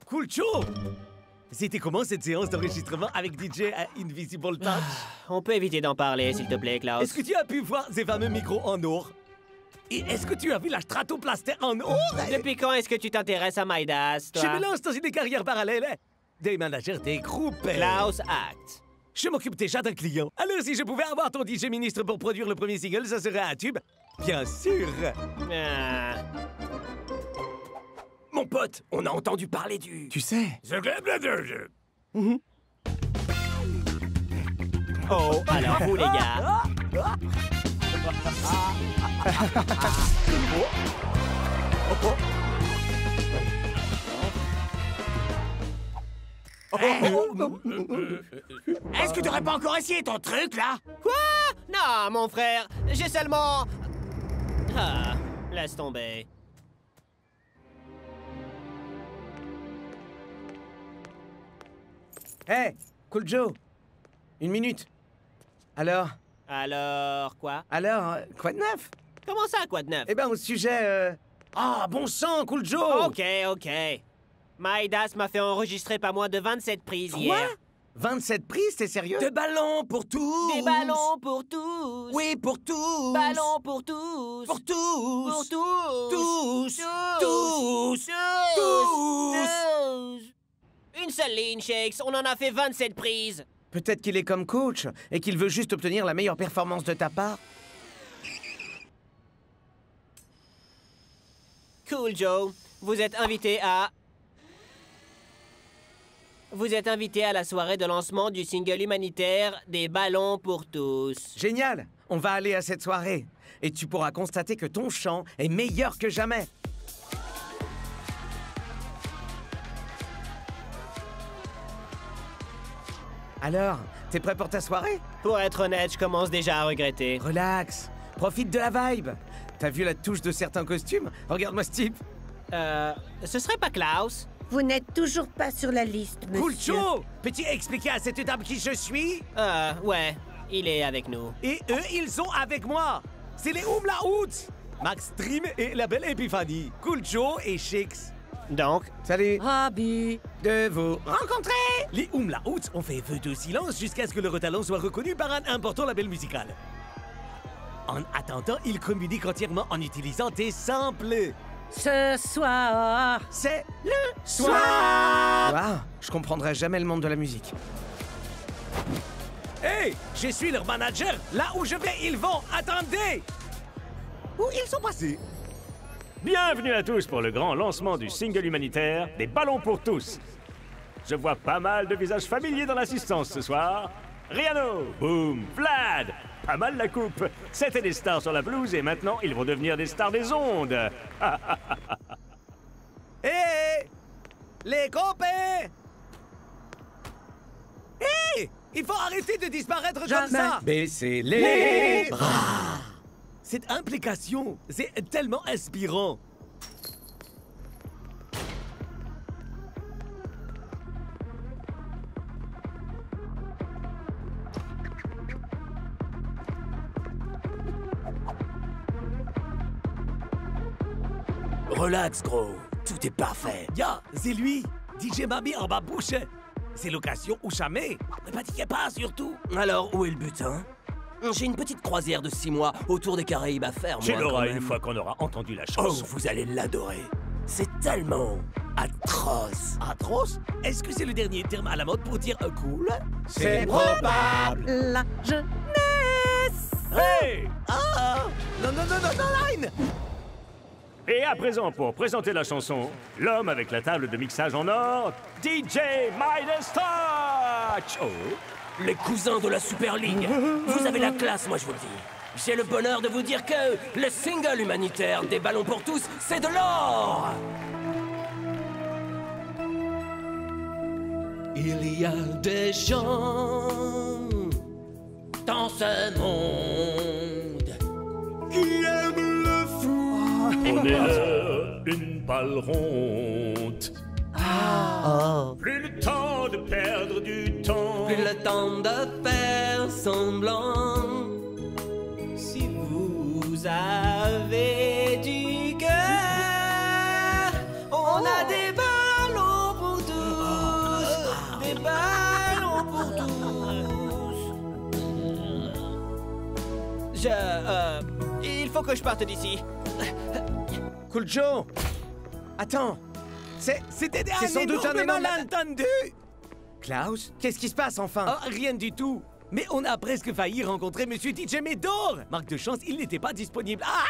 Cool Joe. C'était comment cette séance d'enregistrement avec DJ à Invisible Touch? On peut éviter d'en parler, s'il te plaît, Klaus. Est-ce que tu as pu voir ces fameux micros en or? Et est-ce que tu as vu la Stratoplaster en or? Depuis quand est-ce que tu t'intéresses à Midas, toi? Je me lance dans une carrière parallèle. Des managers, des groupes. Klaus Act. Je m'occupe déjà d'un client. Alors si je pouvais avoir ton DJ ministre pour produire le premier single, ça serait un tube. Bien sûr. Mon pote, on a entendu parler du... Tu sais... Oh, alors vous les gars. Est-ce que t'aurais pas encore essayé ton truc, là? Quoi? Non, mon frère, j'ai seulement... Ah, laisse tomber. Hey, Cool Joe. Une minute. Alors? Alors, quoi? Alors, quoi de neuf? Comment ça, quoi de neuf? Eh ben, au sujet, Ah, bon sang, Cool Joe! Ok. Midas m'a fait enregistrer pas moins de 27 prises hier. 27 prises, t'es sérieux? De ballons pour tous! Des ballons pour tous! Oui, pour tous! Ballons pour tous! Pour tous! Pour tous! Tous! Tous! Tous! Une seule ligne, Shakes, on en a fait 27 prises! Peut-être qu'il est comme coach et qu'il veut juste obtenir la meilleure performance de ta part. Cool Joe, vous êtes invité à la soirée de lancement du single humanitaire des ballons pour tous. Génial! On va aller à cette soirée. Et tu pourras constater que ton chant est meilleur que jamais. Alors, t'es prêt pour ta soirée? Pour être honnête, je commence déjà à regretter. Relax, profite de la vibe. T'as vu la touche de certains costumes? Regarde-moi ce type. Ce serait pas Klaus? Vous n'êtes toujours pas sur la liste, monsieur. Cool Joe! Peux-tu expliquer à cette dame qui je suis? Ouais, il est avec nous. Et eux, ils sont avec moi. C'est les Umlauts. Max Dream et la belle Épiphanie. Cool Joe et Shakes. Donc? Salut. Ravi de vous rencontrer. Les Umlauts ont fait feu de silence jusqu'à ce que leur talent soit reconnu par un important label musical. En attendant, ils communiquent entièrement en utilisant des samples. Ce soir, c'est le soir. Wow, je comprendrai jamais le monde de la musique. Hey, je suis leur manager. Là où je vais, ils vont. Attendez. Où ils sont passés? Bienvenue à tous pour le grand lancement du single humanitaire des ballons pour tous. Je vois pas mal de visages familiers dans l'assistance ce soir. Riano, Boom, Vlad, pas mal la coupe. C'était des stars sur la blouse et maintenant ils vont devenir des stars des ondes. Hé, les copains! Hé, il faut arrêter de disparaître comme ça. Baissez les bras. Cette implication, c'est tellement inspirant. Relax, gros. Tout est parfait. Ya, c'est lui. DJ m'a mis en bas bouche. C'est l'occasion ou jamais. Ne paniquez pas, surtout. Alors, où est le butin? J'ai une petite croisière de 6 mois autour des Caraïbes à faire, moi, Tu l'auras quand même. une fois qu'on aura entendu la chanson. Oh, vous allez l'adorer. C'est tellement atroce. Atroce? Est-ce que c'est le dernier terme à la mode pour dire cool? C'est probable. la jeunesse. Hey! Non, Line! Et à présent, pour présenter la chanson, l'homme avec la table de mixage en or, DJ Midas Touch! Oh! Les cousins de la Super League. Vous avez la classe, moi je vous le dis. J'ai le bonheur de vous dire que le single humanitaire des ballons pour tous, c'est de l'or. Il y a des gens dans ce monde qui aiment le foot. On est là, une balle ronde. Plus le temps de perdre du temps. Plus le temps de faire semblant. Si vous avez du cœur, on a des ballons pour tous. Des ballons pour tous. Il faut que je parte d'ici. Cool Joe. Attends. C'était C'est sans doute un énorme énorme malentendu. Klaus, qu'est-ce qui se passe enfin? Oh, rien du tout. Mais on a presque failli rencontrer Monsieur DJ Médor. Marque de chance, il n'était pas disponible. Ah!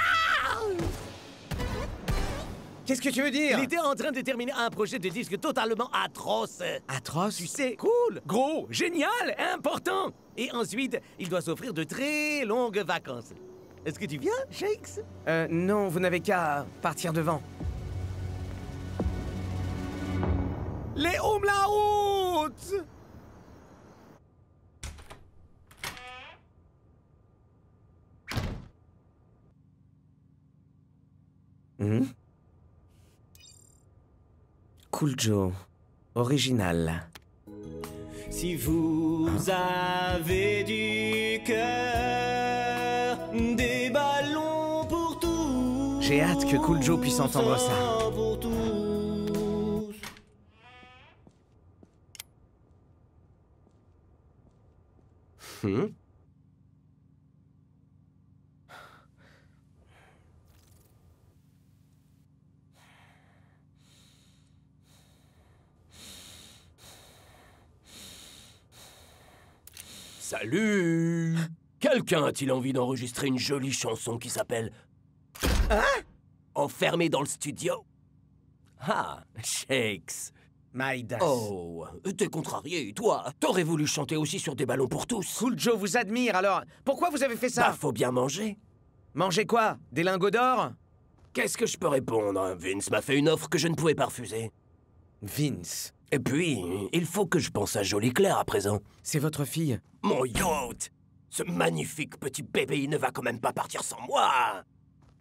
Qu'est-ce que tu veux dire? Il était en train de terminer un projet de disque totalement atroce. Atroce? Tu sais, cool, gros, génial, important. Et ensuite, il doit s'offrir de très longues vacances. Est-ce que tu viens, Shakes? Non, vous n'avez qu'à partir devant. Les Umlauts! Cool Joe. Original. Si vous avez du cœur, des ballons pour tous. J'ai hâte que Cool Joe puisse entendre ça. Pour tous. Salut! Quelqu'un a-t-il envie d'enregistrer une jolie chanson qui s'appelle... Hein? Enfermé dans le studio? Ah, Shakes. Midas. Oh, t'es contrarié, toi. T'aurais voulu chanter aussi sur des ballons pour tous. Cool Joe vous admire, alors pourquoi vous avez fait ça? Bah, faut bien manger. Manger quoi? Des lingots d'or? Qu'est-ce que je peux répondre? Vince m'a fait une offre que je ne pouvais pas refuser. Vince. Et puis, il faut que je pense à Jolie Claire à présent. C'est votre fille? Mon yacht! Ce magnifique petit bébé, il ne va quand même pas partir sans moi!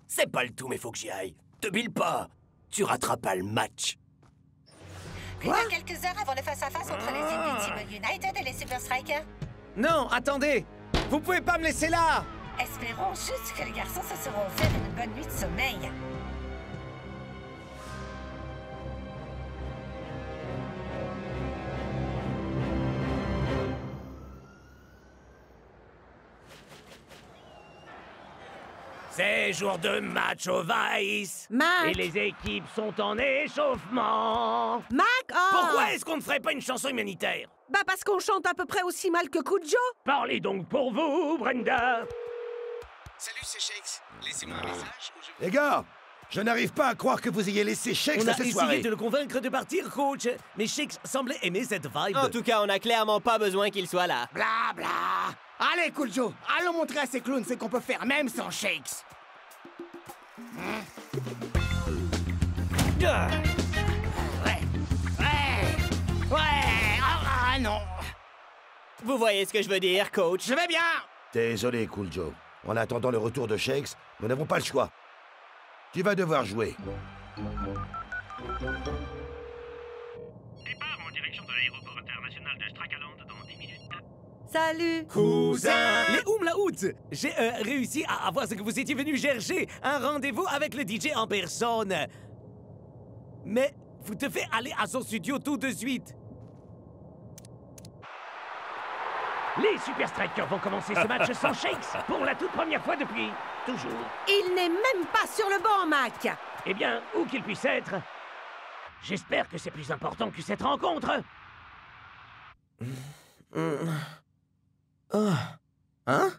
C'est pas le tout, mais faut que j'y aille. Te bile pas! Tu rateras pas le match. Il y a quelques heures avant le face-à-face entre les Invincible United et les Super Strikers. Non, attendez! Vous pouvez pas me laisser là! Espérons juste que les garçons se seront offert une bonne nuit de sommeil. C'est jour de match au Vice. Mac! Et les équipes sont en échauffement. Mac, oh! Pourquoi est-ce qu'on ne ferait pas une chanson humanitaire? Bah parce qu'on chante à peu près aussi mal que Cool Joe. Parlez donc pour vous, Brenda. Salut, c'est Shakes. Laissez-moi un message ou je... Les gars, je n'arrive pas à croire que vous ayez laissé Shakes On a à cette essayé soirée. de le convaincre de partir, coach. Mais Shakes semblait aimer cette vibe. En tout cas, on a clairement pas besoin qu'il soit là. Bla bla. Allez, Cool Joe, allons montrer à ces clowns ce qu'on peut faire même sans Shakes. Ouais. Ah non. Vous voyez ce que je veux dire, coach? Je vais bien. Désolé, Cool Joe. En attendant le retour de Shakes, nous n'avons pas le choix. Tu vas devoir jouer. Départ en direction de l'aéroport international de Strakaland dans 10 minutes. Salut! Cousin! Les Umlauts! J'ai réussi à avoir ce que vous étiez venu chercher, un rendez-vous avec le DJ en personne. Mais vous devez aller à son studio tout de suite. Les Super Strikers vont commencer ce match sans Shakes pour la toute première fois depuis toujours. Il n'est même pas sur le banc, Mac! Eh bien, où qu'il puisse être, j'espère que c'est plus important que cette rencontre. Oh. Hein?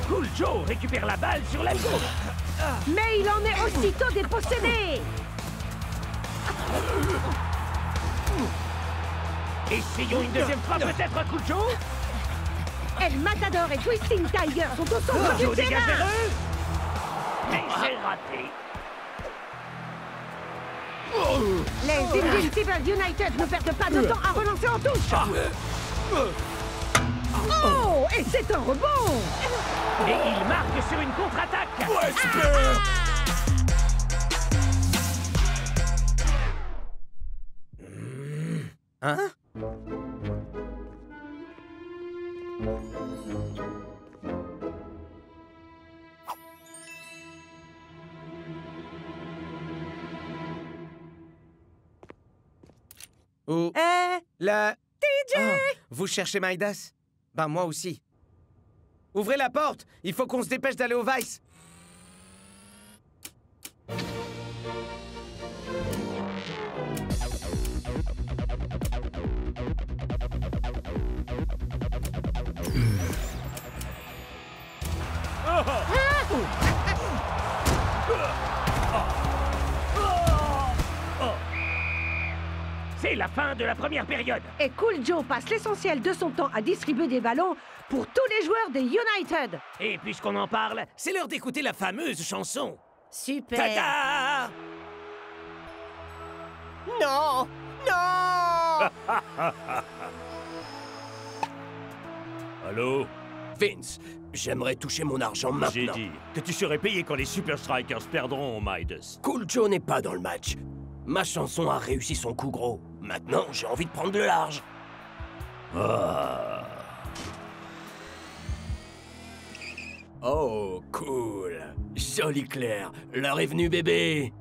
Cool Joe récupère la balle sur la gauche. Mais il en est aussitôt dépossédé! Essayons une deuxième fois peut-être à Cool Joe. El Matador et Twisting Tiger sont au centre Joe du dégage vers terrain! eux. Mais c'est raté. Les Invincible United ne perdent pas de temps à relancer en touche! Oh! Et c'est un rebond! Et il marque sur une contre-attaque. Ouais, super! Hein? Où? La... DJ! Oh, vous cherchez Midas? Ben moi aussi. Ouvrez la porte! Il faut qu'on se dépêche d'aller au Vice! C'est la fin de la première période. Et Cool Joe passe l'essentiel de son temps à distribuer des ballons pour tous les joueurs des United. Et puisqu'on en parle, c'est l'heure d'écouter la fameuse chanson. Super. Tada! Non! Non! Allô? Vince, j'aimerais toucher mon argent maintenant. J'ai dit que tu serais payé quand les Super Strikers perdront, Midas. Cool Joe n'est pas dans le match. Ma chanson a réussi son coup gros. Maintenant, j'ai envie de prendre le large. Ah. Oh, cool. Joli clair. L'heure est venue, bébé.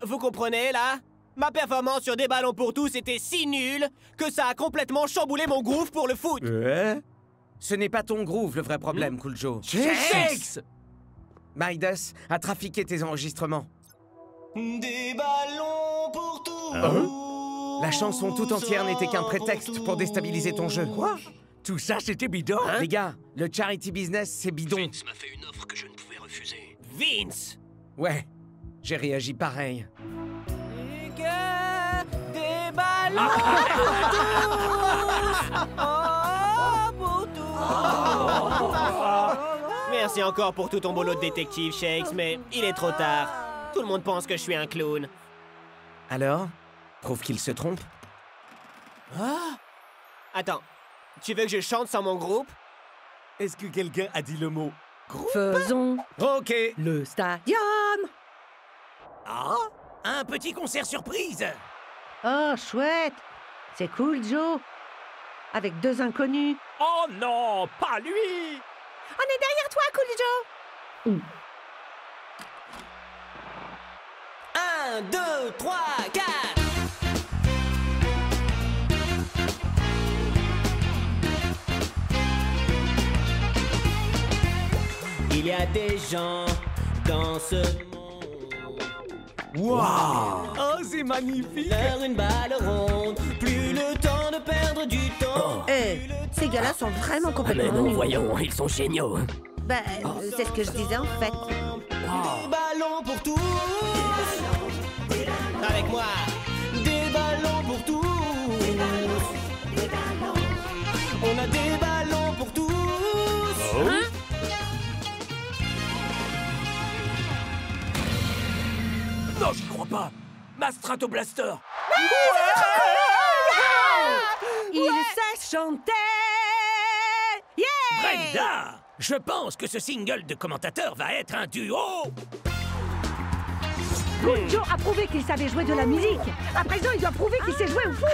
Vous comprenez, là? Ma performance sur des ballons pour tous était si nulle que ça a complètement chamboulé mon groove pour le foot. Ce n'est pas ton groove le vrai problème, Cool Joe. Shakes! Midas a trafiqué tes enregistrements. Des ballons pour tous. La chanson tout entière n'était qu'un prétexte pour déstabiliser ton jeu. Quoi? Tout ça, c'était bidon? Les gars, le charity business, c'est bidon. Vince m'a fait une offre que je ne pouvais refuser. Vince! Ouais, j'ai réagi pareil. Des ballons pour tous. Merci encore pour tout ton boulot de détective, Shakes, mais il est trop tard. Tout le monde pense que je suis un clown. Alors? Prouve qu'il se trompe? Attends, tu veux que je chante sans mon groupe? Est-ce que quelqu'un a dit le mot groupe? Faisons OK. le stadium. Ah? Un petit concert surprise. Oh, chouette. C'est Cool Joe. Avec 2 inconnus. Oh non, pas lui! On est derrière toi, Cool Joe. 1, 2, 3, 4. Il y a des gens dans ce monde. Wow! Oh, c'est magnifique! Leur une balle ronde, plus le temps de perdre du temps. Ces gars-là sont vraiment complètement Mais non, nuls. voyons, ils sont géniaux. Bah, c'est ce que je disais en fait. Des ballons pour tous. Avec moi. Des ballons pour tous. On a des ballons pour tous. Hein? Non, j'y crois pas. Ma Stratoblaster. Il sait chanter. Yeah! Brenda! Je pense que ce single de commentateur va être un duo! Cool Joe a prouvé qu'il savait jouer de la musique. À présent, il doit prouver qu'il sait jouer au foot.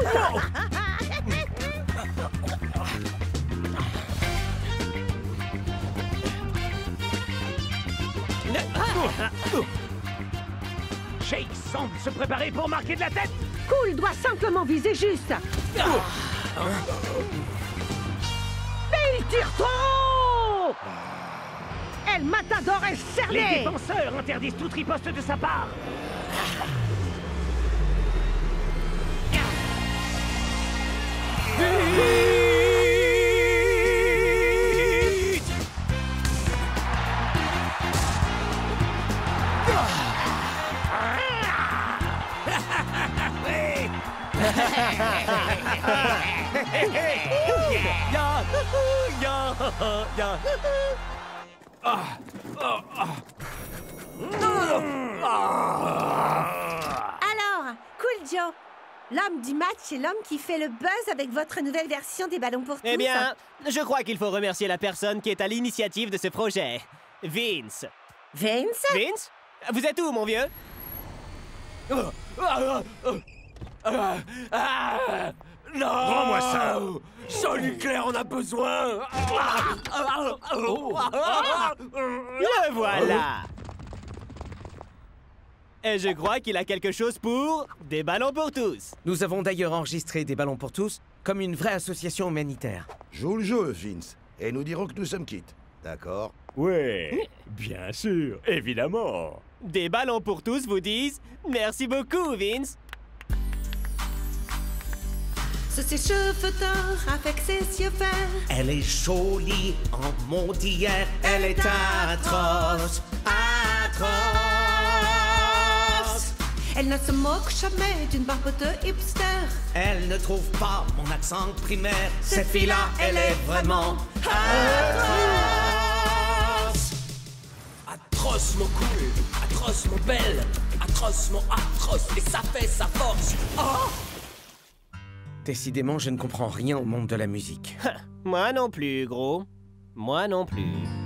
Shake semble se préparer pour marquer de la tête! Cool doit simplement viser juste. Mais il tire trop! El Matador est cerné! Les défenseurs interdisent toute riposte de sa part! Alors, Cool Joe, l'homme du match est l'homme qui fait le buzz avec votre nouvelle version des ballons pour tous. Eh bien, je crois qu'il faut remercier la personne qui est à l'initiative de ce projet. Vince. Vince? Vince? Vous êtes où, mon vieux? Non! Rends-moi ça! Joli Claire, on a besoin! Le voilà! Et je crois qu'il a quelque chose pour des ballons pour tous. Nous avons d'ailleurs enregistré des ballons pour tous comme une vraie association humanitaire. Joue le jeu, Vince, et nous dirons que nous sommes quittes. D'accord? Ouais, bien sûr, évidemment. Des ballons pour tous vous disent merci beaucoup, Vince. Sous ses cheveux d'or, avec ses yeux verts. Elle est jolie en mon d'hier. Elle est atroce, atroce. Elle ne se moque jamais d'une barbe de hipster. Elle ne trouve pas mon accent primaire. Cette fille-là, elle est vraiment atroce. Atrocement cool, atrocement belle, atrocement atroce, et ça fait sa force. Oh! Décidément, je ne comprends rien au monde de la musique. Moi non plus, gros. Moi non plus.